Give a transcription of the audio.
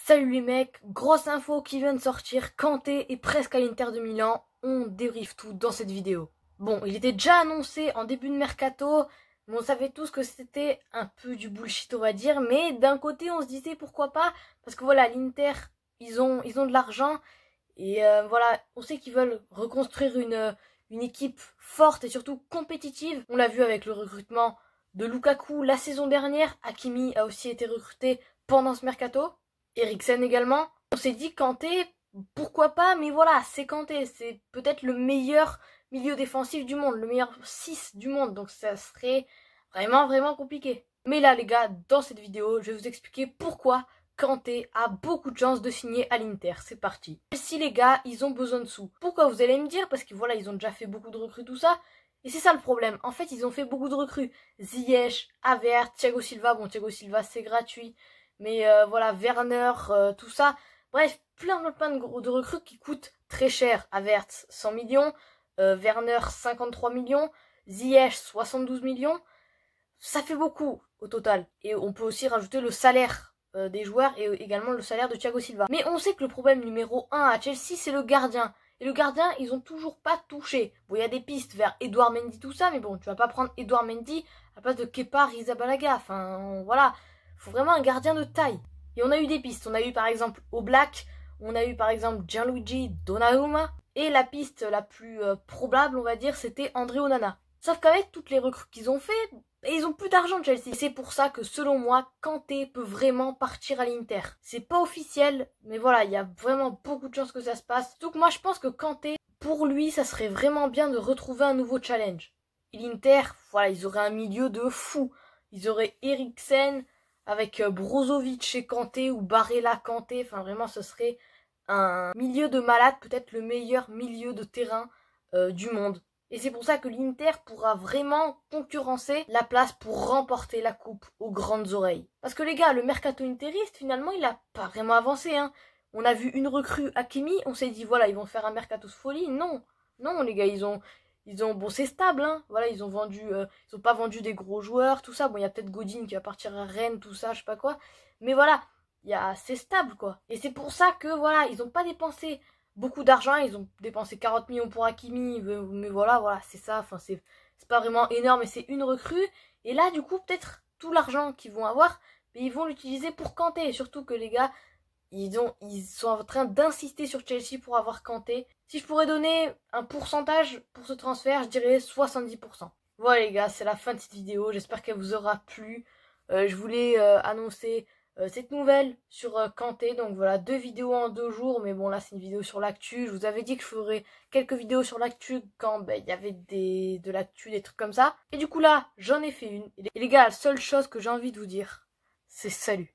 Salut les mecs, grosse info qui vient de sortir, Kanté est presque à l'Inter de Milan, on débriefe tout dans cette vidéo. Bon, il était déjà annoncé en début de mercato, mais on savait tous que c'était un peu du bullshit on va dire, mais d'un côté on se disait pourquoi pas, parce que voilà, l'Inter, ils ont de l'argent, et voilà, on sait qu'ils veulent reconstruire une équipe forte et surtout compétitive. On l'a vu avec le recrutement de Lukaku la saison dernière, Hakimi a aussi été recruté pendant ce mercato. Eriksen également. On s'est dit Kanté, pourquoi pas, mais voilà, c'est Kanté, c'est peut-être le meilleur milieu défensif du monde, le meilleur 6 du monde, donc ça serait vraiment compliqué. Mais là les gars, dans cette vidéo, je vais vous expliquer pourquoi Kanté a beaucoup de chances de signer à l'Inter, c'est parti. Si les gars, ils ont besoin de sous. Pourquoi vous allez me dire? Parce que voilà, ils ont déjà fait beaucoup de recrues, tout ça. Et c'est ça le problème. En fait, ils ont fait beaucoup de recrues. Ziyech, Havertz, Thiago Silva. Bon, Thiago Silva, c'est gratuit. Mais voilà, Werner, tout ça. Bref, plein de recrues qui coûtent très cher. Havertz, 100 millions. Werner, 53 millions. Ziyech, 72 millions. Ça fait beaucoup au total. Et on peut aussi rajouter le salaire des joueurs et également le salaire de Thiago Silva. Mais on sait que le problème numéro 1 à Chelsea, c'est le gardien. Et le gardien, ils ont toujours pas touché. Bon, il y a des pistes vers Edouard Mendy, tout ça, mais bon, tu vas pas prendre Edouard Mendy à la place de Kepa Arrizabalaga. Enfin, voilà. Faut vraiment un gardien de taille. Et on a eu des pistes. On a eu par exemple Oblak, on a eu par exemple Gianluigi Donnarumma. Et la piste la plus probable, on va dire, c'était André Onana. Sauf qu'avec toutes les recrues qu'ils ont fait, ils ont plus d'argent Chelsea. C'est pour ça que selon moi, Kanté peut vraiment partir à l'Inter. C'est pas officiel, mais voilà, il y a vraiment beaucoup de chances que ça se passe. Donc moi je pense que Kanté, pour lui, ça serait vraiment bien de retrouver un nouveau challenge. Et l'Inter, voilà, ils auraient un milieu de fou. Ils auraient Eriksen avec Brozovic et Kanté ou Barella Kanté. Enfin vraiment, ce serait un milieu de malade, peut-être le meilleur milieu de terrain du monde. Et c'est pour ça que l'Inter pourra vraiment concurrencer la place pour remporter la coupe aux grandes oreilles. Parce que les gars, le mercato interiste, finalement, il a pas vraiment avancé, hein. On a vu une recrue Hakimi, on s'est dit, voilà, ils vont faire un mercato de folie. Non, non, les gars, bon, c'est stable, hein. Voilà, ils ont pas vendu des gros joueurs, tout ça. Bon, il y a peut-être Godin qui va partir à Rennes, tout ça, je sais pas quoi. Mais voilà, c'est stable, quoi. Et c'est pour ça que, voilà, ils ont pas dépensé beaucoup d'argent, ils ont dépensé 40 millions pour Hakimi, mais voilà, c'est ça, enfin c'est pas vraiment énorme, et c'est une recrue, et là du coup peut-être tout l'argent qu'ils vont avoir, mais ils vont l'utiliser pour Kanté, et surtout que les gars, ils sont en train d'insister sur Chelsea pour avoir Kanté. Si je pourrais donner un pourcentage pour ce transfert, je dirais 70%. Voilà les gars, c'est la fin de cette vidéo, j'espère qu'elle vous aura plu. Je voulais annoncer cette nouvelle sur Kanté, donc voilà, 2 vidéos en 2 jours, mais bon là c'est une vidéo sur l'actu. Je vous avais dit que je ferais quelques vidéos sur l'actu quand il y avait de l'actu, des trucs comme ça. Et du coup là, j'en ai fait une. Et les gars, la seule chose que j'ai envie de vous dire, c'est salut.